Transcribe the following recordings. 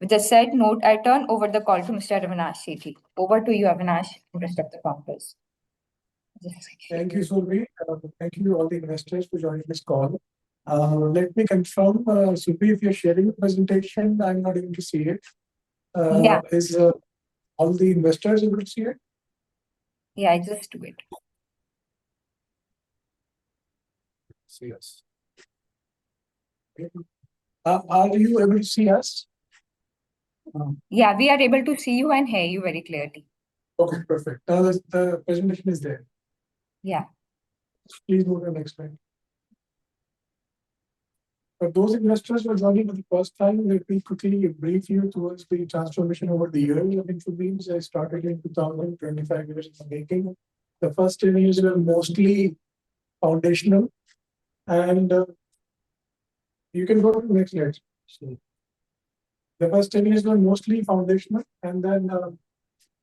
With a said note, I turn over the call to Mr. Avinash Sethi. Over to you, Avinash, and rest of the founders. Thank you, Survi. Thank you all the investors for joining this call. Let me confirm, Survi, if you're sharing the presentation, I'm not able to see it. Yeah. Is all the investors able to see it? Yeah, I just do it. See us. Are you able to see us? Yeah, we are able to see you and hear you very clearly. Okay, perfect. Now the presentation is there. Yeah. Please move to the next slide. For those investors who are joining for the first time, let me quickly brief you towards the transformation over the years of InfoBeans. I started in 2025 years in the making. The first 10 years were mostly foundational, and you can go to the next slide. The first 10 years were mostly foundational, and then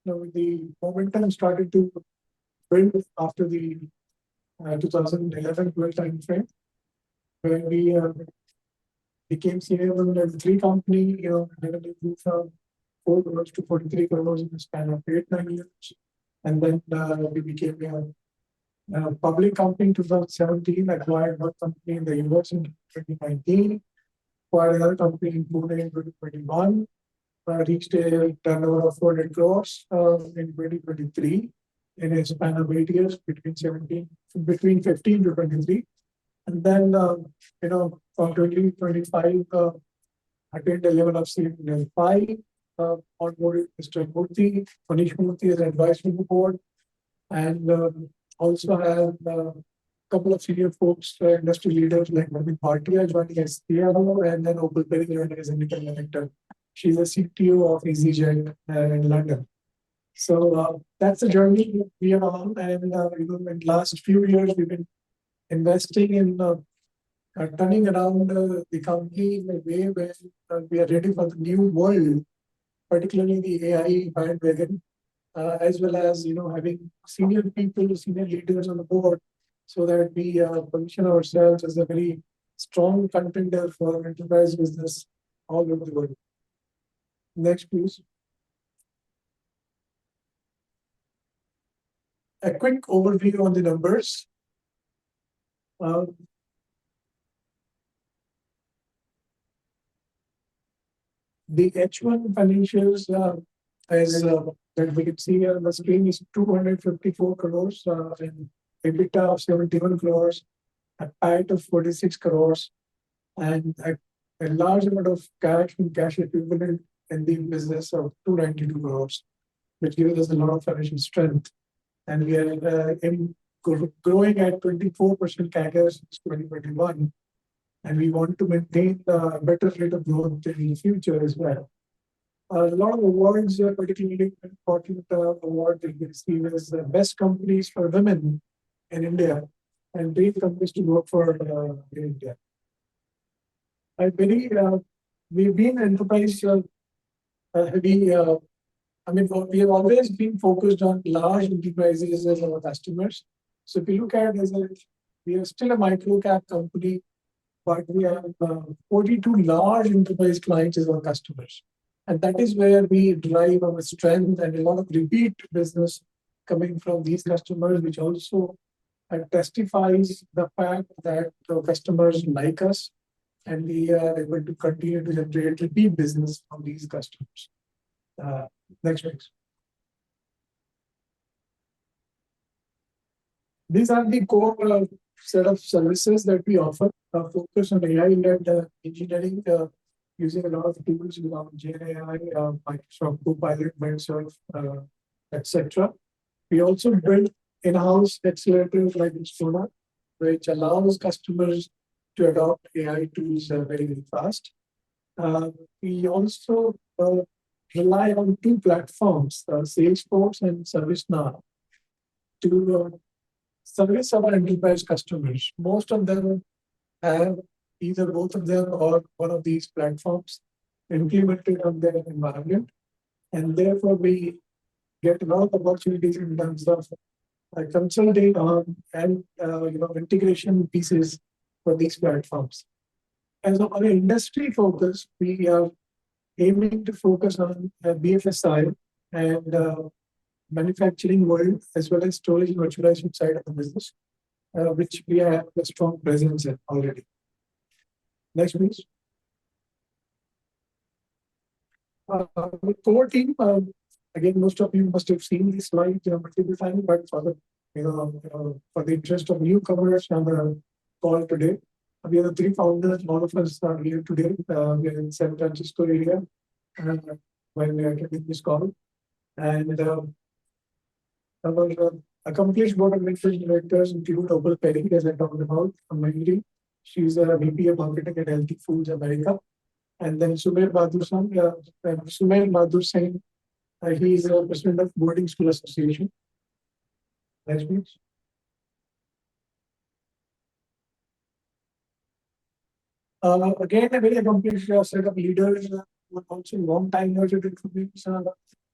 the momentum started to build after the 2011-12 time frame, where we became senior level 3 company, revenue grew from 4 crores to 43 crores in the span of 8-9 years. And then we became a public company in 2017, acquired one company in the US in 2019, acquired another company in Pune in 2021, reached a turnover of 400 crores in 2023 in a span of 8 years between 15 to 23. And then, from 2025, attained a level of senior 5, onboarded Mr. Murthy, Manish Murthy as advisory board, and also have a couple of senior folks, industry leaders like Navin Bhatia joining as CRO, and then Opal Perry joining as independent director. She's a CTO of EasyJet in London. So that's the journey we are on, and in the last few years, we've been investing in turning around the company in a way where we are ready for the new world, particularly the AI bandwagon, as well as having senior people, senior leaders on the board, so that we position ourselves as a very strong contender for enterprise business all over the world. Next, please. A quick overview on the numbers. The H1 financials, as that we can see here on the screen, is 254 crores, and EBITDA of 71 crores, a PAT of 46 crores, and a large amount of cash and cash equivalent in the business of 292 crores, which gives us a lot of financial strength. And we are growing at 24% CAGR since 2021. And we want to maintain a better rate of growth in the future as well. A lot of awards, particularly important award that we receive is the best companies for women in India and great companies to work for in India. I believe we've been enterprise heavy. We have always been focused on large enterprises as our customers. So if you look at it, we are still a micro cap company, but we have 42 large enterprise clients as our customers. And that is where we drive our strength and a lot of repeat business coming from these customers, which also testifies the fact that the customers like us and we are able to continue to generate repeat business from these customers. Next, please. These are the core set of services that we offer. Focus on AI-led engineering using a lot of tools around GenAI, Microsoft Copilot, Microsoft, etc. We also build in-house accelerators like Insona, which allows customers to adopt AI tools very, very fast. We also rely on 2 platforms, Salesforce and ServiceNow, to service our enterprise customers. Most of them have either both of them or one of these platforms implemented on their environment, and therefore we get a lot of opportunities in terms of consulting on and integration pieces for these platforms. As on an industry focus, we are aiming to focus on BFSI and manufacturing world as well as storage and virtualization side of the business, which we have a strong presence in already. Next, please. The core team, again, most of you must have seen this slide multiple times, but for the for the interest of newcomers on the call today, we are the three founders. All of us are here today. We are in San Francisco area when we are getting this call, and our accomplished board of directors include Opal Perry, as I talked about, mainly. She's a VP of Marketing at Healthy Foods America. And then Sumer Bahadur Singh, he is a president of Boarding School Association. Next, please. Again, a very accomplished set of leaders, also long time years at InfoBeans.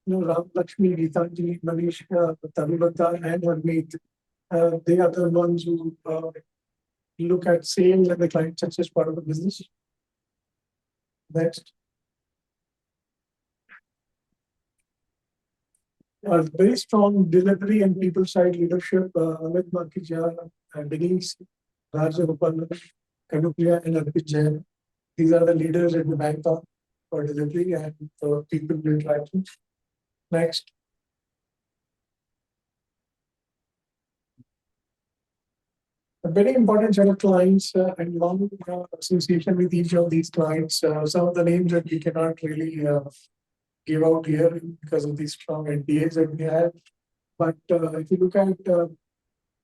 Ram Lakshmi, Gitanjali, Manish, Tarunata, and Harmeet. They are the ones who look at sales and the client success part of the business. Next. Very strong delivery and people side leadership. Amit Makija, Denise, Raja Gopal, Kanupriya, and Arpit Jain. These are the leaders at the bank for delivery and for people interactions. Next. A very important set of clients and long association with each of these clients. Some of the names that we cannot really give out here because of these strong NDAs that we have. But if you look at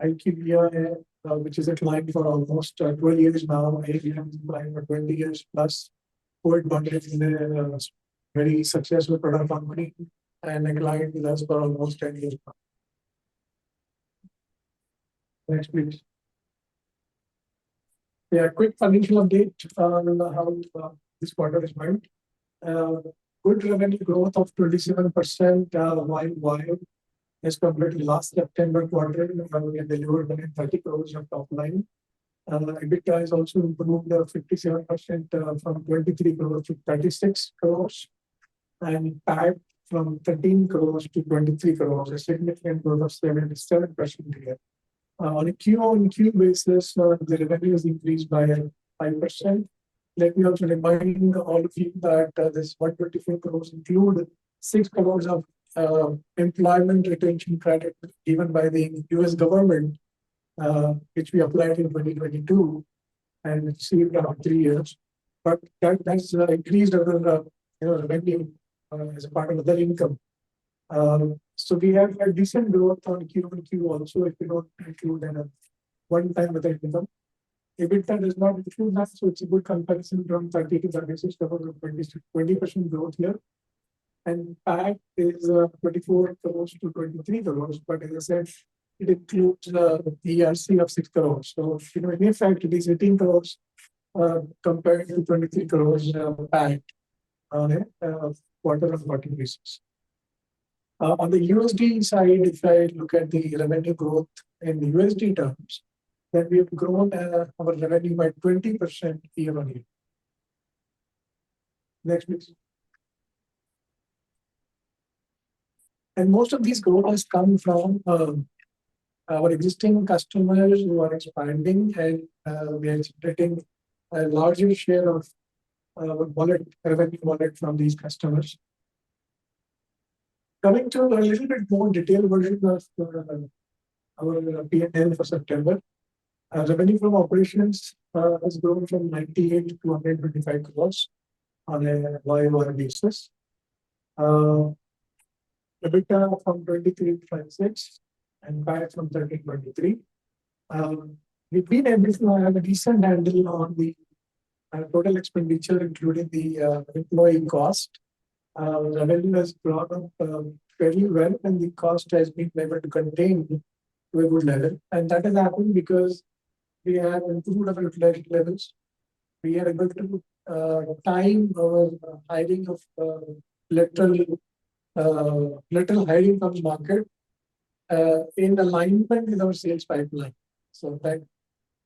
IQVIA, which is a client for almost 12 years now, AIgrowth is a client for 20 years plus. Ford Motor is a very successful product company and a client with us for almost 10 years now. Next, please. Yeah, quick financial update on how this quarter is went. Good revenue growth of 27% YoY as compared to last September quarter. We delivered 130 crores of top line. EBITDA is also improved 57% from 23 crores to 36 crores. And PAT from 13 crores to 23 crores, a significant growth of 77% here. On a Q-on-Q basis, the revenue is increased by 5%. Let me also remind all of you that this 124 crores include 6 crores of employment retention credit given by the US government, which we applied in 2022 and received after 3 years. But that's increased our revenue as a part of other income. So we have a decent growth on Q-on-Q also if you don't include a one-time other income. EBITDA does not include that, so it's a good comparison from 30 to 36 crores of 20% growth here. And PAT is 24 crores to 23 crores, but as I said, it includes the ERC of 6 crores. So, in effect, it is 18 crores compared to 23 crores PAT on a quarter-on-quarter basis. On the USD side, if I look at the revenue growth in the USD terms, then we have grown our revenue by 20% year-on-year. Next, please. And most of these growth has come from our existing customers who are expanding, and we are generating a larger share of revenue wallet from these customers. Coming to a little bit more detailed version of our P&L for September. Revenue from operations has grown from 98 to 225 crores on a YoY basis. EBITDA from 23 to 26 and PAT from 13 to 23. We've been able to have a decent handle on the total expenditure, including the employee cost. Revenue has grown up fairly well, and the cost has been able to contain to a good level. And that has happened because we have improved our utilization levels. We are able to time our hiring of lateral hiring from the market in alignment with our sales pipeline. So that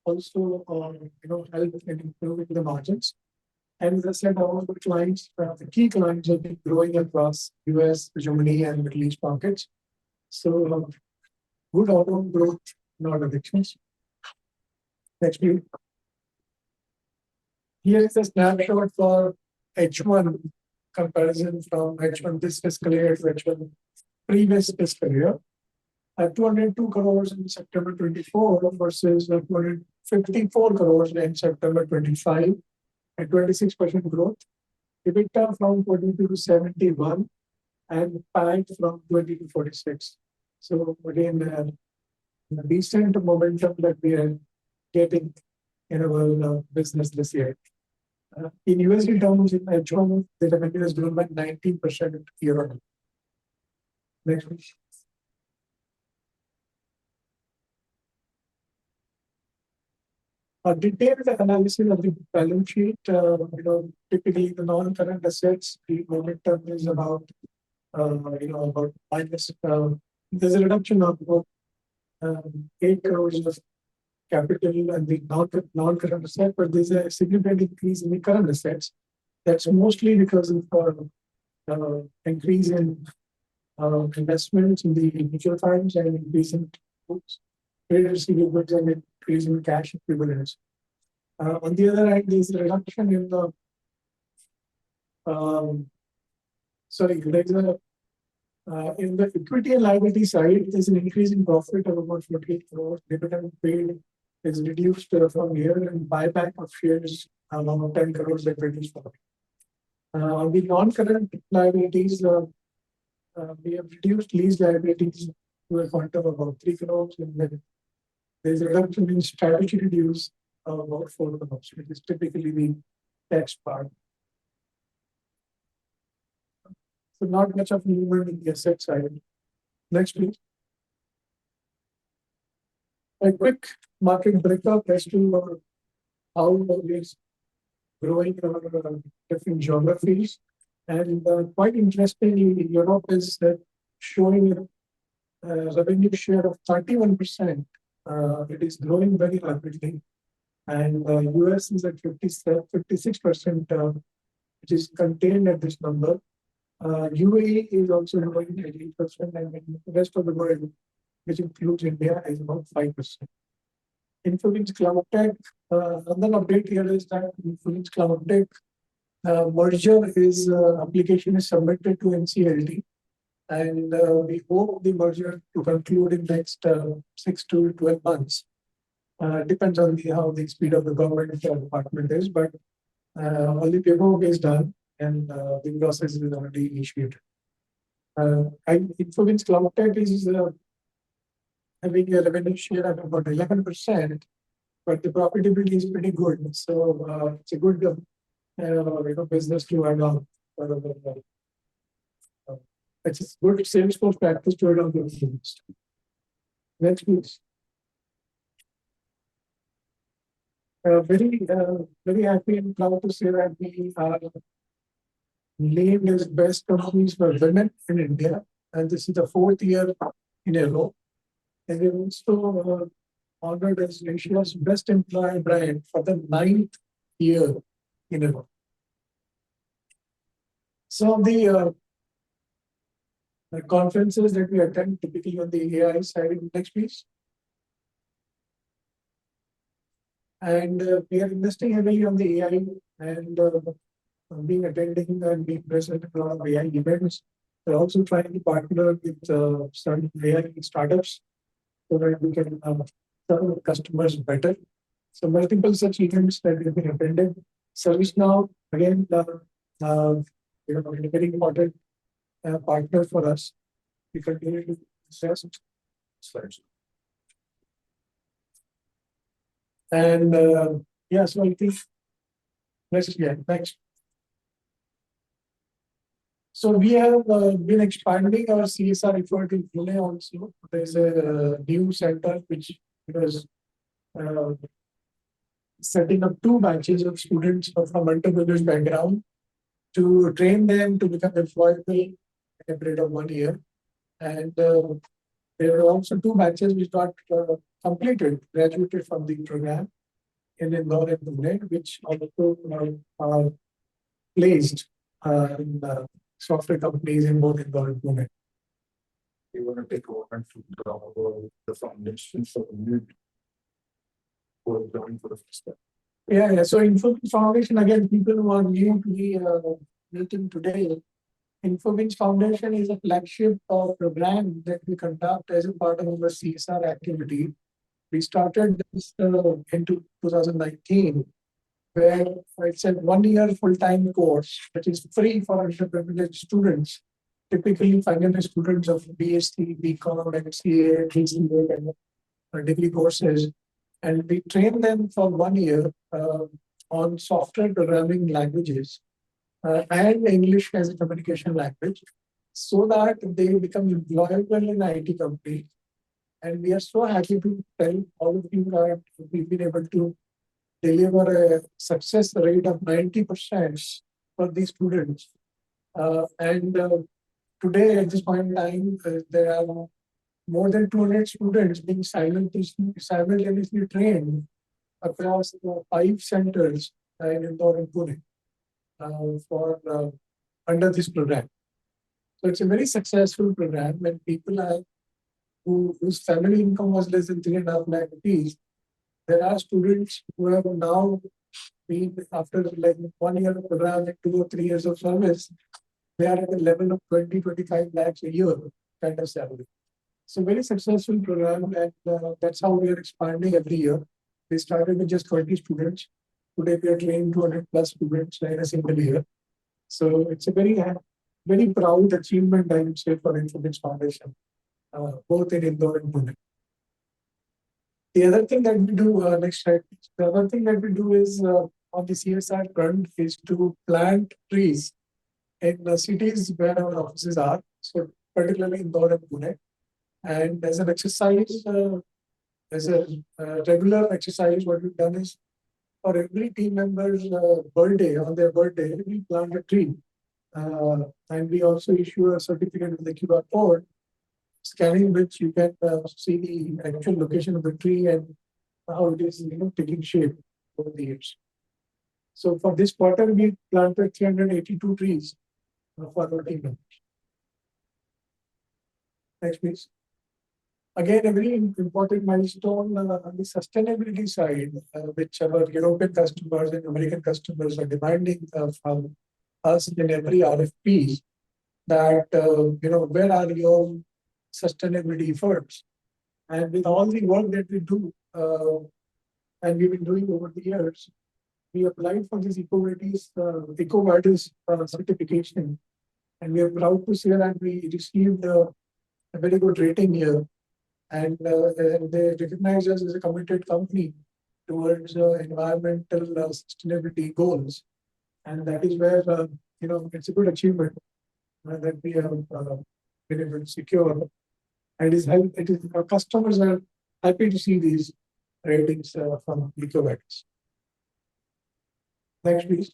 also helps in improving the margins. And as I said, all of the clients, the key clients have been growing across US, Germany, and Middle East markets. So good all-round growth in our directions. Next, please. Here is a snapshot for H1 comparison from H1 this fiscal year to H1 previous fiscal year. 202 crores in September 24 versus 254 crores in September 25, at 26% growth. EBITDA from 42 to 71 and PAT from 20 to 46. So again, a decent momentum that we are getting in our business this year. In USD terms, in H1, the revenue has grown by 19% year-on-year. Next, please. A detailed analysis of the balance sheet. Typically the non-current assets, the momentum is about, about minus. There's a reduction of about 8 crores of capital and the non-current asset, but there's a significant increase in the current assets. That's mostly because of increase in investments in the mutual funds and increase in trade receivables and increase in cash equivalents. On the other hand, there's a reduction in the in the equity and liability side, there's an increase in profit of about 48 crores. Dividend paid is reduced from here, and buyback of shares around 10 crores that reduced profit. On the non-current liabilities, we have reduced lease liabilities to a point of about 3 crores, and then there's a reduction in strategy reduce of about 4 crores, which is typically the tax part. So not much of movement in the asset side. Next, please. A quick market breakup as to how it is growing in different geographies. And quite interestingly, Europe is showing a revenue share of 31%. It is growing very rapidly. And US is at 56%, which is contained at this number. UAE is also growing at 8%, and the rest of the world, which includes India, is about 5%. InfoBeans Cloud Tech, another update here is that InfoBeans Cloud Tech merger application is submitted to NCLT, and we hope the merger to conclude in next 6 to 12 months. Depends on how the speed of the government department is, but all the paperwork is done and the process is already initiated. InfoBeans Cloud Tech is having a revenue share of about 11%, but the profitability is pretty good. So it's a good business to add on. It's a good Salesforce practice to add on the business. Next, please. Very happy and proud to say that we are named as best companies for women in India, and this is the 4th year in a row. And we're also honored as Asia's best employer brand for the 9th year in a row. So the conferences that we attend typically on the AI side. Next, please. And we are investing heavily on the AI and being attending and being present at a lot of AI events. We're also trying to partner with some AI startups so that we can serve customers better. So multiple such events that we have been attending. ServiceNow, again, a very important partner for us. We continue to assess slides. And so I think next. So we have been expanding our CSR effort in Pune also. There's a new center which was setting up 2 batches of students from Multibagger background to train them to become employable in a period of 1 year. And there are also 2 batches which got graduated from the program in Indore and Pune, which also are placed in software companies in both Indore and Pune. You want to take over and talk about the foundation for the new for joining for the first step. Yeah. So InfoBeans Foundation, again, people who are new to the meeting today, InfoBeans Foundation is a flagship program that we conduct as a part of our CSR activity. We started this in 2019, where it's a 1-year full-time course, which is free for underprivileged students, typically final year students of BSc, BCom, MCA, GCA, and degree courses. And we train them for 1 year on software programming languages and English as a communication language, so that they become employable in IT company. And we are so happy to tell all of you that we've been able to deliver a success rate of 90% for these students. Today, at this point in time, there are more than 200 students being simultaneously trained across 5 centers in Indore and Pune for under this program. So it's a very successful program when people are whose family income was less than 3.5 lakh rupees. There are students who have now been, after like 1 year of program and 2 or 3 years of service, they are at a level of 20-25 lakhs a year kind of salary. So very successful program, and that's how we are expanding every year. We started with just 20 students. Today we are training 200 plus students in a single year. So it's a very proud achievement, I would say, for InfoBeans Foundation, both in Indore and Pune. The other thing that we do, next slide, the other thing that we do is on the CSR front is to plant trees in cities where our offices are, so particularly Indore and Pune. And as an exercise, as a regular exercise, what we've done is for every team member's birthday, on their birthday, we plant a tree. And we also issue a certificate with the QR code, scanning which you can see the actual location of the tree and how it is taking shape over the years. So for this quarter, we planted 382 trees for our team members. Next, please. Again, a very important milestone on the sustainability side, which our European customers and American customers are demanding from us in every RFP, that where are your sustainability efforts? And with all the work that we do, and we've been doing over the years, we applied for this EcoVadis certification, and we are proud to say that we received a very good rating here. And they recognize us as a committed company towards environmental sustainability goals. And that is where, it's a good achievement that we have been able to secure. And our customers are happy to see these ratings from EcoVadis. Next, please.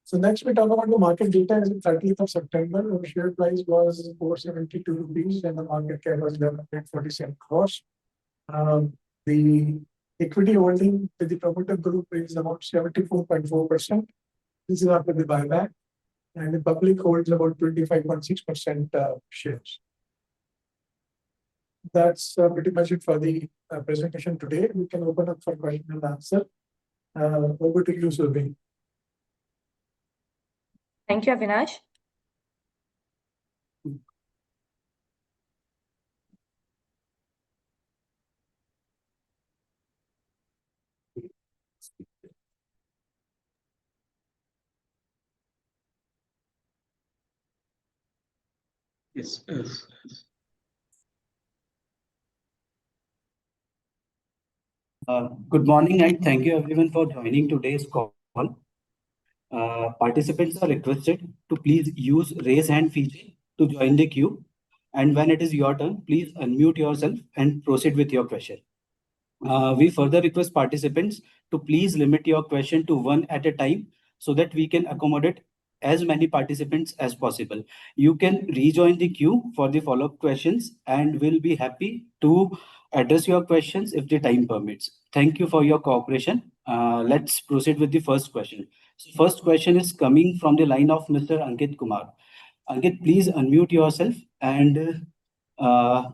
So next we talk about the market data as of 30th of September. Our share price was 472 rupees and the market cap was 1147 crores. The equity holding with the promoter group is about 74.4%. This is after the buyback. And the public holds about 25.6% shares. That's pretty much it for the presentation today. We can open up for question and answer. Over to you, Surbi. Thank you, Avinash. Yes. Good morning and thank you everyone for joining today's call. Participants are requested to please use raise hand feature to join the queue. And when it is your turn, please unmute yourself and proceed with your question. We further request participants to please limit your question to one at a time so that we can accommodate as many participants as possible. You can rejoin the queue for the follow-up questions and we'll be happy to address your questions if the time permits. Thank you for your cooperation. Let's proceed with the first question. So first question is coming from the line of Mr. Ankit Kumar. Ankit, please unmute yourself and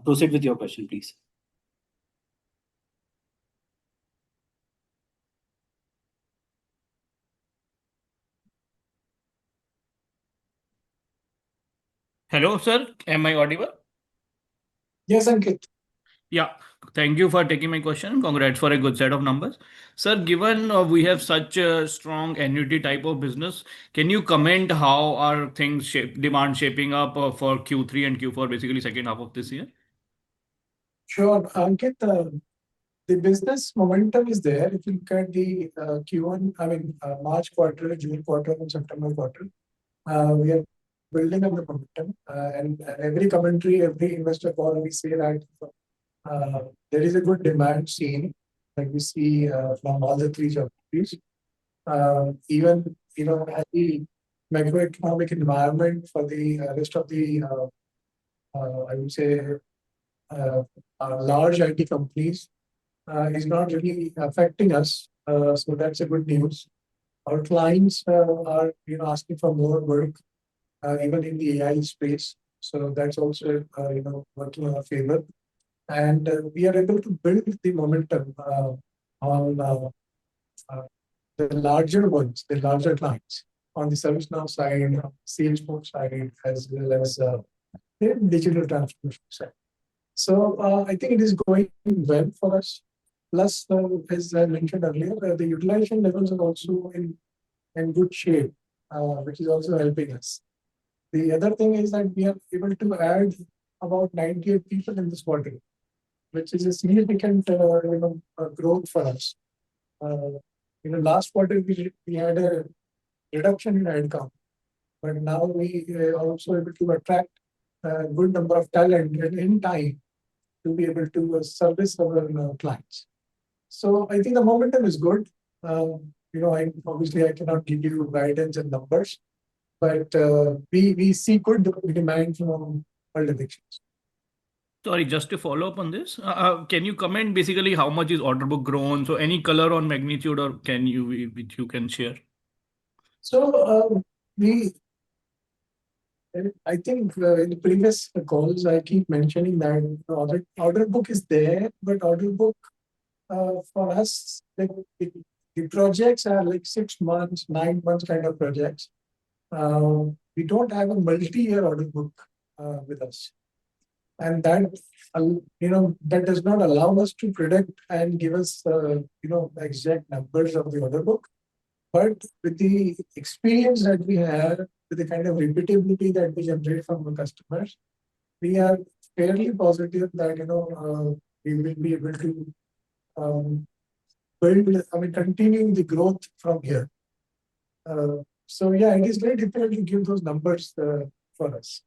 proceed with your question, please. Hello, sir. Am I audible? Yes, Ankit. Yeah. Thank you for taking my question. Congrats for a good set of numbers. Sir, given we have such a strong annuity type of business, can you comment how are demand shaping up for Q3 and Q4, basically second half of this year? Sure, Ankit. The business momentum is there. If you look at the Q1, March quarter, June quarter, and September quarter, we are building up the momentum. And every commentary, every investor call, we say that there is a good demand seen, like we see from all the three geographies. Even as the macroeconomic environment for the rest of the, I would say, large IT companies is not really affecting us. So that's a good news. Our clients are asking for more work, even in the AI space. So that's also working in our favor. And we are able to build the momentum on the larger ones, the larger clients on the ServiceNow side, Salesforce side, as well as the digital transformation side. So I think it is going well for us. Plus, as I mentioned earlier, the utilization levels are also in good shape, which is also helping us. The other thing is that we are able to add about 98 people in this quarter, which is a significant growth for us. Last quarter we had a reduction in headcount, but now we are also able to attract a good number of talent in time to be able to service our clients. So I think the momentum is good. Obviously I cannot give you guidance and numbers, but we see good demand from all directions. Sorry, just to follow up on this, can you comment basically how much is order book grown? So any color on magnitude or which you can share? So I think in the previous calls I keep mentioning that order book is there, but order book for us, the projects are like 6 months, 9 months kind of projects. We don't have a multi-year order book with us. And that does not allow us to predict and give us exact numbers of the order book. But with the experience that we have, with the kind of repeatability that we generate from our customers, we are fairly positive that we will be able to continue the growth from here. So yeah, it is very difficult to give those numbers for us.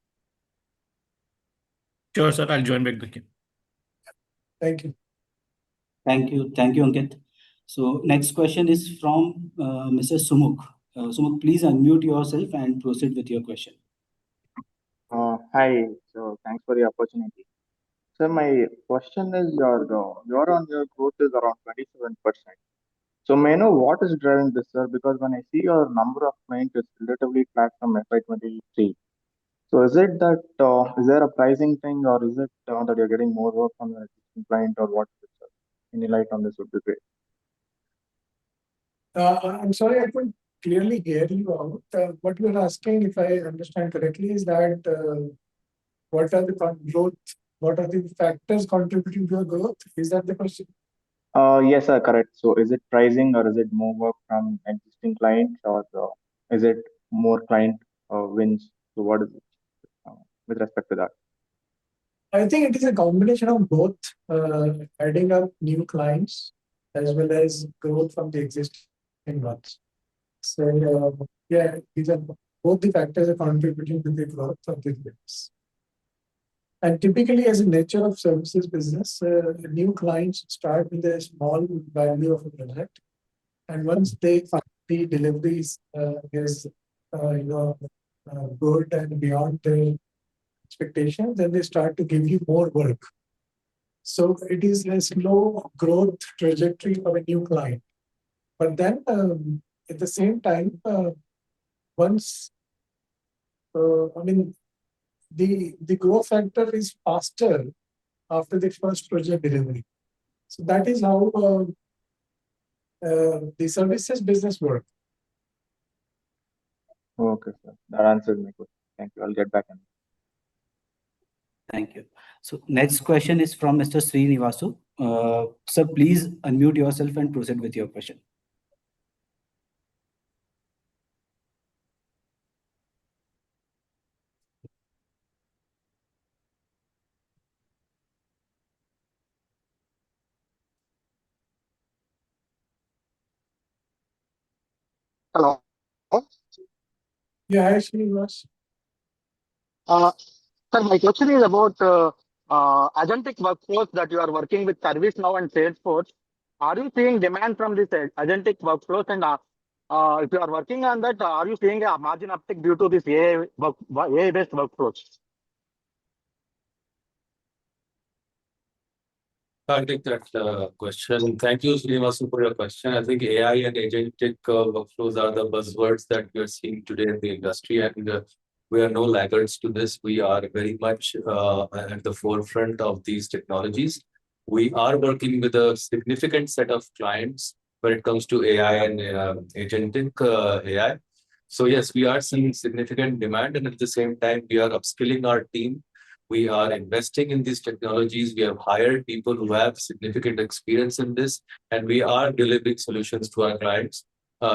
Sure, sir. I'll join back the queue. Thank you. Thank you, Ankit. So next question is from Mr. Sumukh. Sumukh, please unmute yourself and proceed with your question. Hi, so thanks for the opportunity. So my question is your on-year growth is around 27%. So may I know what is driving this, sir? Because when I see your number of clients is relatively flat from FY23. So is it that is there a pricing thing, or is it that you're getting more work from your existing client, or what is it, sir? Any light on this would be great. I'm sorry, I couldn't clearly hear you out. What you're asking, if I understand correctly, is that what are the factors contributing to your growth? Is that the question? Yes, sir, correct. So is it pricing, or is it more work from existing clients, or is it more client wins? So what is it with respect to that? I think it is a combination of both, adding up new clients as well as growth from the existing ones. So yeah, these are both the factors are contributing to the growth of the business. And typically, as a nature of services business, new clients start with a small value of a project, and once they find the deliveries is good and beyond their expectations, then they start to give you more work. So it is a slow growth trajectory of a new client. But then at the same time, once, I mean, the growth factor is faster after the first project delivery. So that is how the services business works. Okay, sir. That answers my question. Thank you. I'll get back in. Thank you. So next question is from Mr. Srinivasu. Sir, please unmute yourself and proceed with your question. Hello. Yeah, actually was. Sir, my question is about agentic workflows that you are working with ServiceNow and Salesforce. Are you seeing demand from this agentic workflows? And if you are working on that, are you seeing a margin uptick due to this AI-based workflows? I'll take that question. Thank you, Srinivasu, for your question. I think AI and agentic workflows are the buzzwords that we are seeing today in the industry, and we are no laggards to this. We are very much at the forefront of these technologies. We are working with a significant set of clients when it comes to AI and agentic AI. So yes, we are seeing significant demand, and at the same time, we are upskilling our team. We are investing in these technologies. We have hired people who have significant experience in this, and we are delivering solutions to our clients,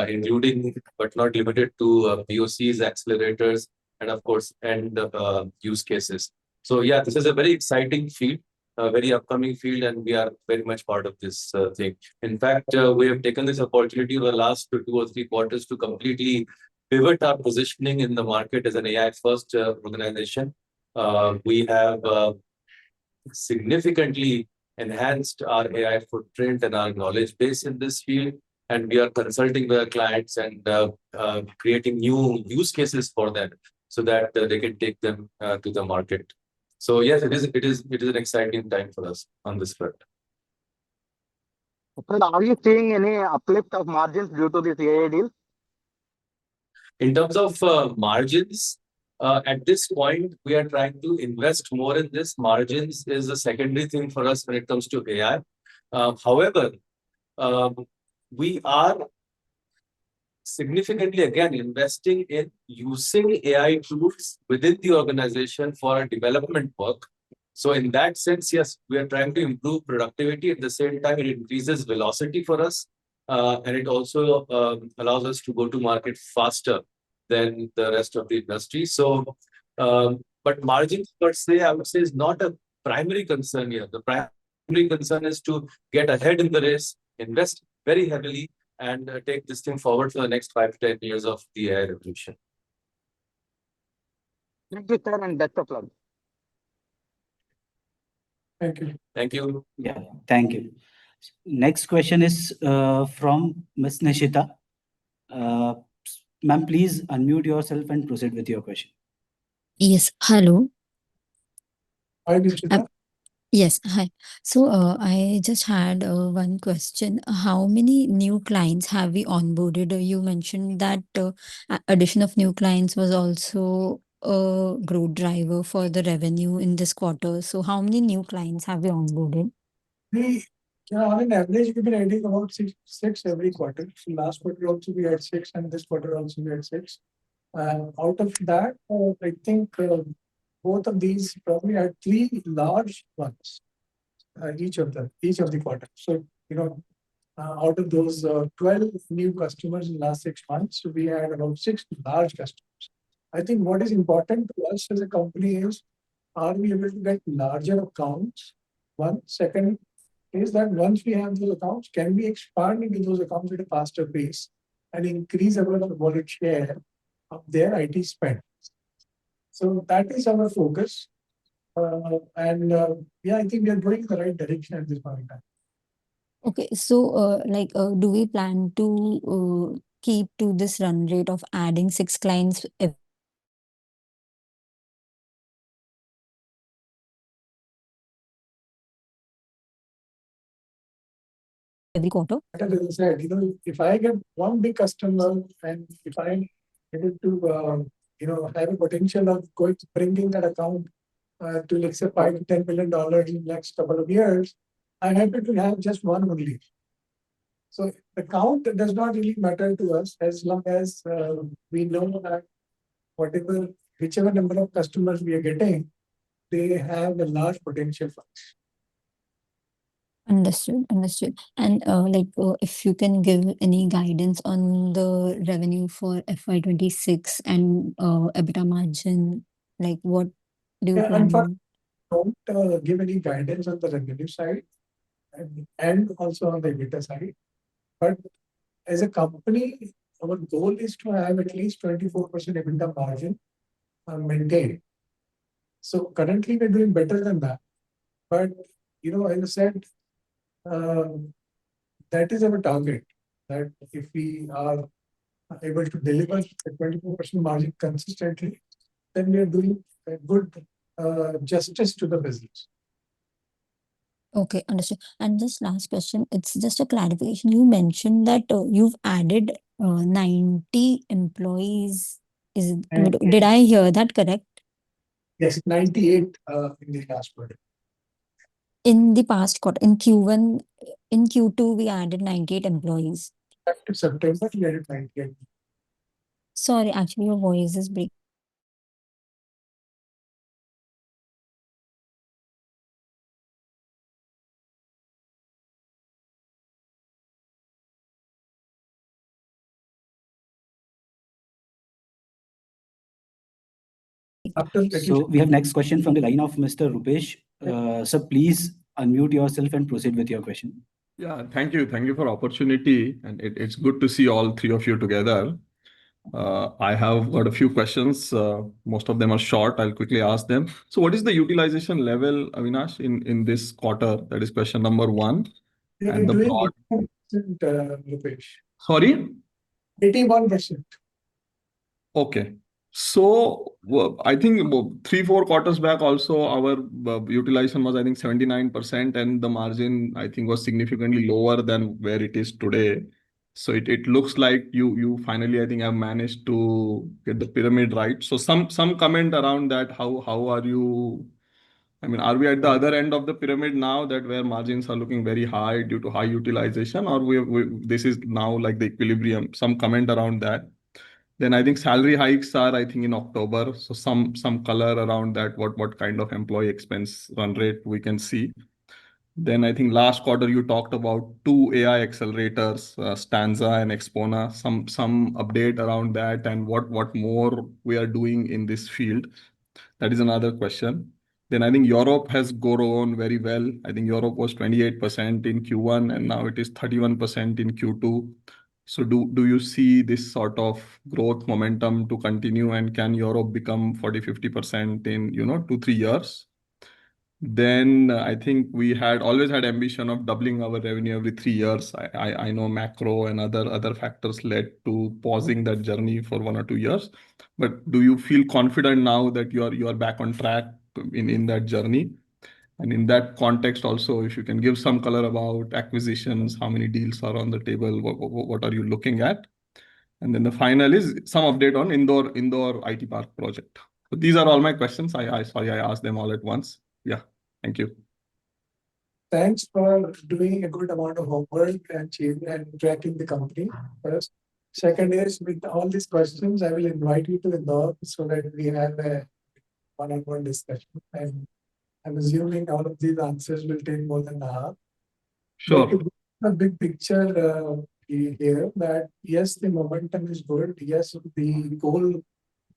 including but not limited to POCs, accelerators, and of course, end use cases. So yeah, this is a very exciting field, a very upcoming field, and we are very much part of this thing. In fact, we have taken this opportunity over the last 2 or 3 quarters to completely pivot our positioning in the market as an AI-first organization. We have significantly enhanced our AI footprint and our knowledge base in this field, and we are consulting with our clients and creating new use cases for them so that they can take them to the market. So yes, it is an exciting time for us on this front. Sir, are you seeing any uplift of margins due to this AI deal? In terms of margins, at this point, we are trying to invest more in this. Margins is a secondary thing for us when it comes to AI. However, we are significantly, again, investing in using AI tools within the organization for our development work. So in that sense, yes, we are trying to improve productivity. At the same time, it increases velocity for us. And it also allows us to go to market faster than the rest of the industry. So, but margins per se, I would say, is not a primary concern here. The primary concern is to get ahead in the race, invest very heavily, and take this thing forward for the next 5 to 10 years of the AI revolution. Thank you, sir, and best of luck. Thank you. Thank you. Yeah, thank you. Next question is from Ms. Nishita. Ma'am, please unmute yourself and proceed with your question. Yes, hello. Hi, Nishita. Yes, hi. So I just had one question. How many new clients have we onboarded? You mentioned that addition of new clients was also a growth driver for the revenue in this quarter. So how many new clients have we onboarded? On an average, we've been adding about six every quarter. So last quarter also we had 6, and this quarter also we had 6. Out of that, I think both of these probably had 3 large ones, each of the quarters. So, out of those 12 new customers in the last 6 months, we had about 6 large customers. I think what is important to us as a company is, are we able to get larger accounts? One. Second is that once we have those accounts, can we expand into those accounts at a faster pace and increase our wallet share of their IT spend? So that is our focus. Yeah, I think we are going in the right direction at this point in time. Okay, so do we plan to keep to this run rate of adding 6 clients every quarter? As I said, if I get one big customer and if I'm able to, have a potential of bringing that account to let's say $5 to $10 million in the next couple of years, I'm happy to have just one only. So the count does not really matter to us as long as we know that whichever number of customers we are getting, they have a large potential for us. Understood. And if you can give any guidance on the revenue for FY26 and EBITDA margin, like what do you Yeah, plan? Don't give any guidance on the revenue side and also on the EBITDA side. But as a company, our goal is to have at least 24% EBITDA margin maintained. So currently we're doing better than that. But, as I said, that is our target. That if we are able to deliver a 24% margin consistently, then we are doing a good justice to the business. Okay, understood. And just last question, it's just a clarification. You mentioned that you've added 90 employees. Did I hear that correct? Yes, 98 in the last quarter. In the past quarter, in Q1, in Q2, we added 98 employees. After September, we added 98. Sorry, actually, your voice is breaking. So we have next question from the line of Mr. Rupesh. So please unmute yourself and proceed with your question. Yeah, thank you. Thank you for opportunity. And it's good to see all three of you together. I have got a few questions. Most of them are short. I'll quickly ask them. So what is the utilization level, Avinash, in this quarter? That is question number one. And the broad... 81%, Rupesh. Sorry? 81%. Okay. So I think 3-4 quarters back also our utilization was I think 79% and the margin I think was significantly lower than where it is today. So it looks like you finally I think have managed to get the pyramid right. So some comment around that. How are you? I mean, are we at the other end of the pyramid now that where margins are looking very high due to high utilization, or this is now like the equilibrium? Some comment around that. Then I think salary hikes are, I think, in October. So some color around that, what kind of employee expense run rate we can see. Then I think last quarter you talked about 2 AI accelerators, Stanza and Expona. Some update around that and what more we are doing in this field. That is another question. Then I think Europe has grown very well. I think Europe was 28% in Q1 and now it is 31% in Q2. So do you see this sort of growth momentum to continue, and can Europe become 40-50% in 2-3 years? Then I think we had always had ambition of doubling our revenue every 3 years. I know macro and other factors led to pausing that journey for 1 or 2 years. But do you feel confident now that you are back on track in that journey? And in that context also, if you can give some color about acquisitions, how many deals are on the table, what are you looking at? And then the final is some update on Indore IT Park project. So these are all my questions. Sorry, I asked them all at once. Yeah, thank you. Thanks for doing a good amount of homework and tracking the company first. Second is, with all these questions, I will invite you to Indore so that we have a one-on-one discussion. And I'm assuming all of these answers will take more than an hour. Sure. A big picture here that yes, the momentum is good. Yes, the goal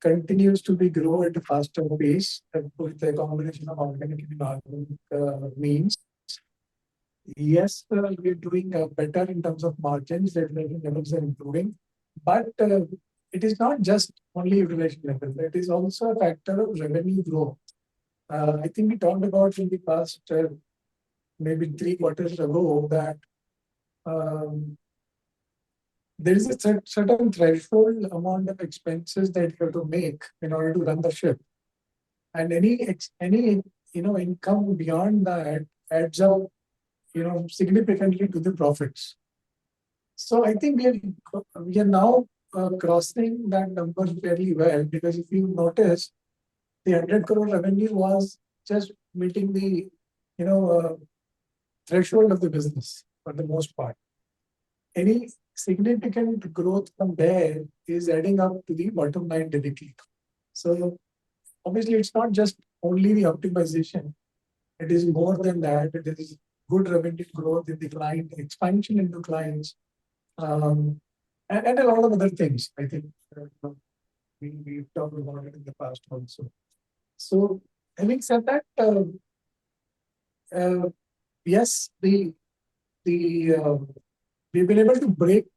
continues to be grow at a faster pace with a combination of organic and inorganic means. Yes, we're doing better in terms of margins. The utilization levels are improving. But it is not just only utilization level. It is also a factor of revenue growth. I think we talked about in the past, maybe 3 quarters ago, that there is a certain threshold amount of expenses that you have to make in order to run the ship, and any income beyond that adds up significantly to the profits. So I think we are now crossing that number fairly well, because if you notice, the 100 crore revenue was just meeting the threshold of the business for the most part. Any significant growth from there is adding up to the bottom line directly. So obviously, it's not just only the optimization. It is more than that. It is good revenue growth in the client, expansion into clients, and a lot of other things. I think we've talked about it in the past also. So having said that, yes, we've been able to break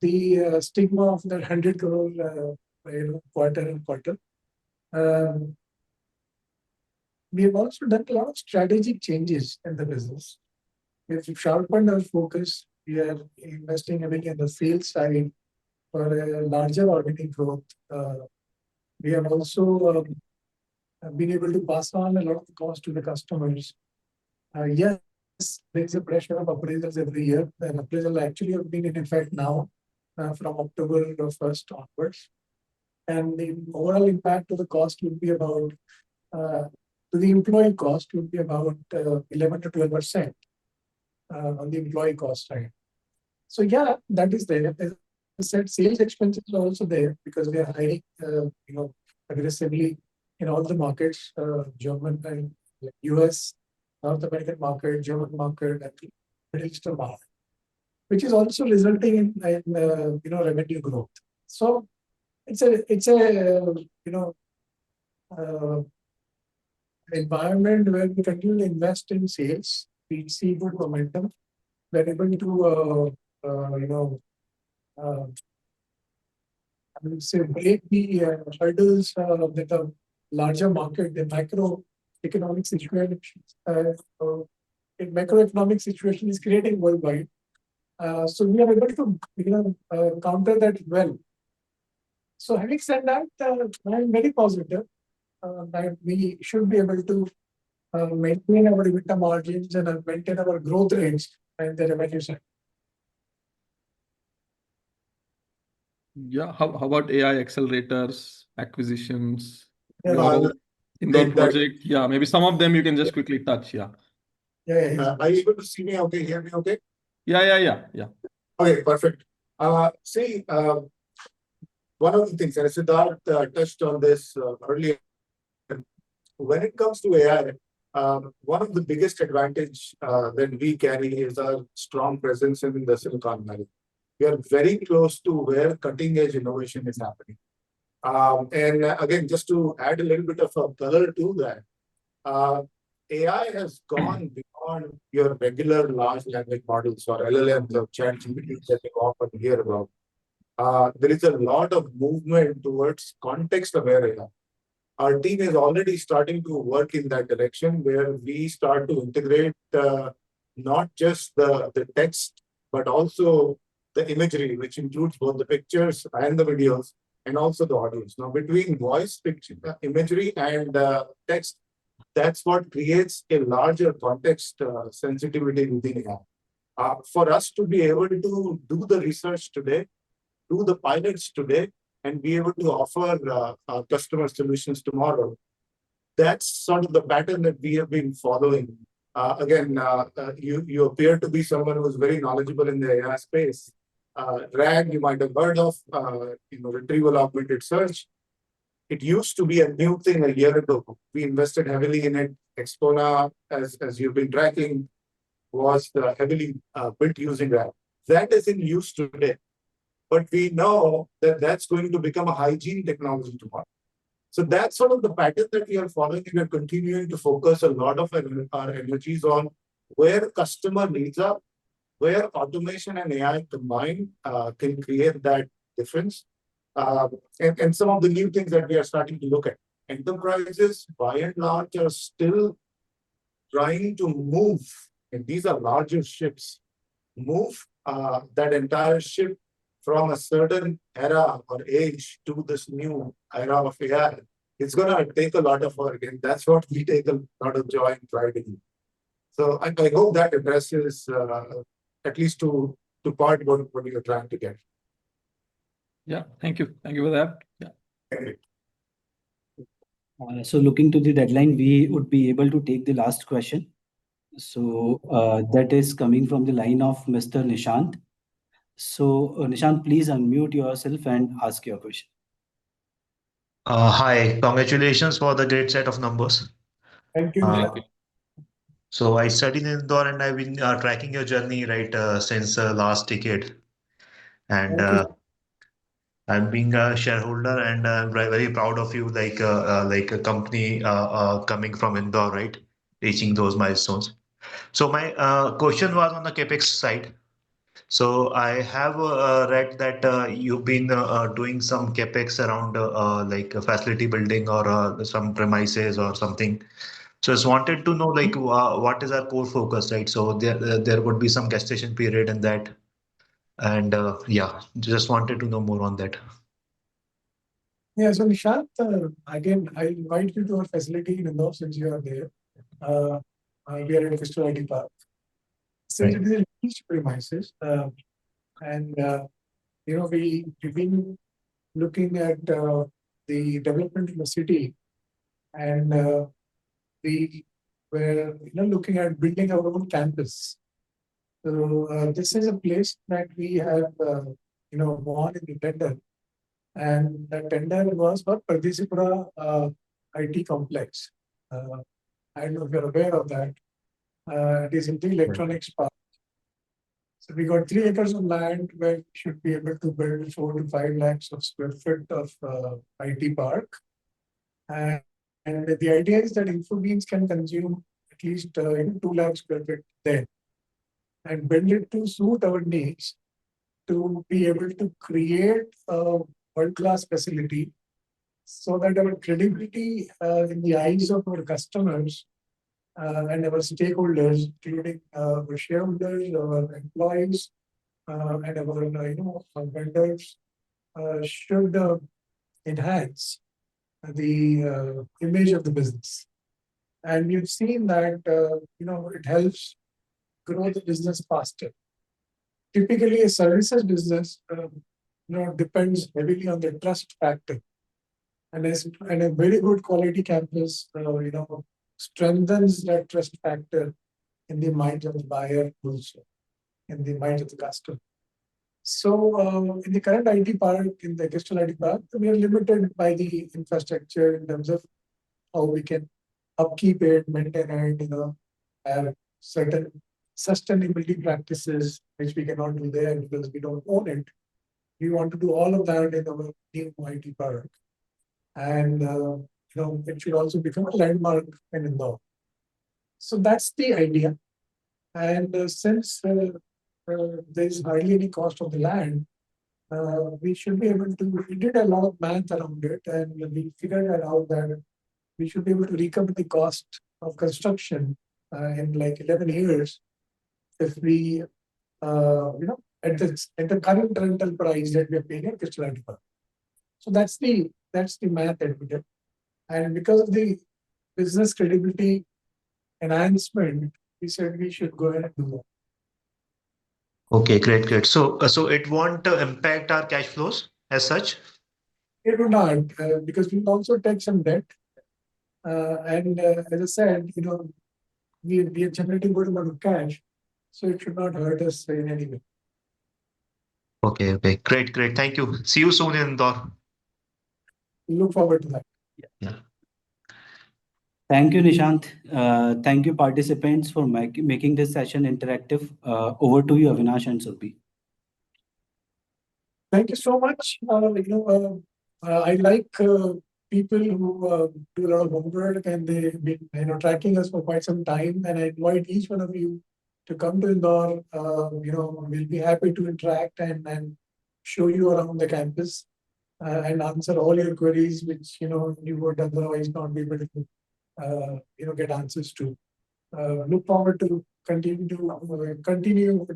the stigma of the 100 crore quarter and quarter. We have also done a lot of strategic changes in the business. We've sharpened our focus. We are investing heavily in the sales side for a larger organic growth. We have also been able to pass on a lot of the cost to the customers. Yes, there is a pressure of appraisals every year. And appraisals actually have been in effect now from October 1st onwards. And the overall impact to the cost would be about, to the employee cost would be about 11 to 12% on the employee cost side. So yeah, that is there. As I said, sales expenses are also there because we are hiring, aggressively in all the markets, German and US, North American market, German market, and the Middle Eastern market, which is also resulting in revenue growth. So it's a environment where we continue to invest in sales. We see good momentum. We're able to break the hurdles that a larger market, the macroeconomic situation, macroeconomic situation is creating worldwide. So we are able to counter that well. So having said that, I'm very positive that we should be able to maintain our EBITDA margins and maintain our growth rates and the revenue side. Yeah, how about AI accelerators, acquisitions? Yeah, in the project, yeah, maybe some of them you can just quickly touch. Yeah. Are you able to see me okay? Hear me okay? Yeah. Okay, perfect. See, one of the things, and Siddharth touched on this earlier, when it comes to AI, one of the biggest advantage that we carry is our strong presence in the Silicon Valley. We are very close to where cutting edge innovation is happening. And again, just to add a little bit of a color to that, AI has gone beyond your regular large language models or LLMs or ChatGPT that you often hear about. There is a lot of movement towards context-aware AI. Our team is already starting to work in that direction where we start to integrate not just the text, but also the imagery, which includes both the pictures and the videos, and also the audios. Now, between voice, picture, imagery, and text, that's what creates a larger context sensitivity within AI. For us to be able to do the research today, do the pilots today, and be able to offer customer solutions tomorrow, that's sort of the pattern that we have been following. Again, you appear to be someone who's very knowledgeable in the AI space. RAG, you might have heard of, retrieval augmented search. It used to be a new thing a year ago. We invested heavily in it. Expona, as you've been tracking, was heavily built using RAG. That is in use today. But we know that that's going to become a hygiene technology tomorrow. So that's sort of the pattern that we are following, and we're continuing to focus a lot of our energies on where customer needs are, where automation and AI combined can create that difference. And some of the new things that we are starting to look at. Enterprises, by and large, are still trying to move, and these are larger ships, move that entire ship from a certain era or age to this new era of AI. It's going to take a lot of work, and that's what we take a lot of joy and pride in. So I hope that addresses at least to part what you're trying to get. Yeah, thank you. Thank you for that. Yeah. So looking to the deadline, we would be able to take the last question. So that is coming from the line of Mr. Nishant. So Nishant, please unmute yourself and ask your question. Hi, congratulations for the great set of numbers. Thank you. Thank you. So I studied in Indore and I've been tracking your journey since last decade. And Thank you. I'm being a shareholder and very proud of you, like a company coming from Indore, right? Reaching those milestones. So my question was on the CapEx side. So I have read that you've been doing some CapEx around facility building or some premises or something. So I just wanted to know what is our core focus, right? So there would be some gestation period in that. And yeah, just wanted to know more on that. Yeah, so Nishant, again, I invite you to our facility in Indore since you are there. We are in Crystal IT Park. Since it is a huge premises, and we've been looking at the development in the city, and we were looking at building our own campus. So this is a place that we have won in the tender, and the tender was for Pardesipura IT complex. I don't know if you're aware of that. It is in the electronics park. So we got 3 acres of land where we should be able to build 4 to 5 lakhs of square foot of IT park. And the idea is that InfoBeans can consume at least 2 lakh square feet there and build it to suit our needs to be able to create a world-class facility so that our credibility in the eyes of our customers and our stakeholders, including our shareholders, our employees, and our vendors, should enhance the image of the business. And we've seen that it helps grow the business faster. Typically, a services business depends heavily on the trust factor, and a very good quality campus strengthens that trust factor in the minds of the buyer, also in the minds of the customer. So in the current IT park, in the Crystal IT Park, we are limited by the infrastructure in terms of how we can upkeep it, maintain it, have certain sustainability practices which we cannot do there because we don't own it. We want to do all of that in our new IT park, and it should also become a landmark in Indore. So that's the idea. And since there's hardly any cost of the land, we should be able to. We did a lot of math around it, and we figured out that we should be able to recover the cost of construction in like 11 years if we, at the current rental price that we are paying at Crystal IT Park. So that's the math that we did. And because of the business credibility enhancement, we said we should go ahead and do that. Okay, great. So it won't impact our cash flows as such? It will not, because we also take some debt. And as I said, we are generating good amount of cash, so it should not hurt us in any way. Okay, great. Thank you. See you soon in Indore. We look forward to that. Yeah. Thank you, Nishant. Thank you, participants, for making this session interactive. Over to you, Avinash and Surbhi. Thank you so much. I like people who do a lot of homework, and they've been tracking us for quite some time. And I invite each one of you to come to Indore. We'll be happy to interact and show you around the campus and answer all your queries, which you would otherwise not be able to get answers to. Look forward to continue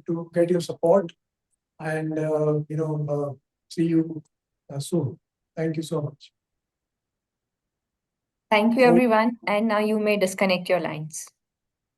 to get your support, and see you soon. Thank you so much. Thank you, everyone. And now you may disconnect your lines.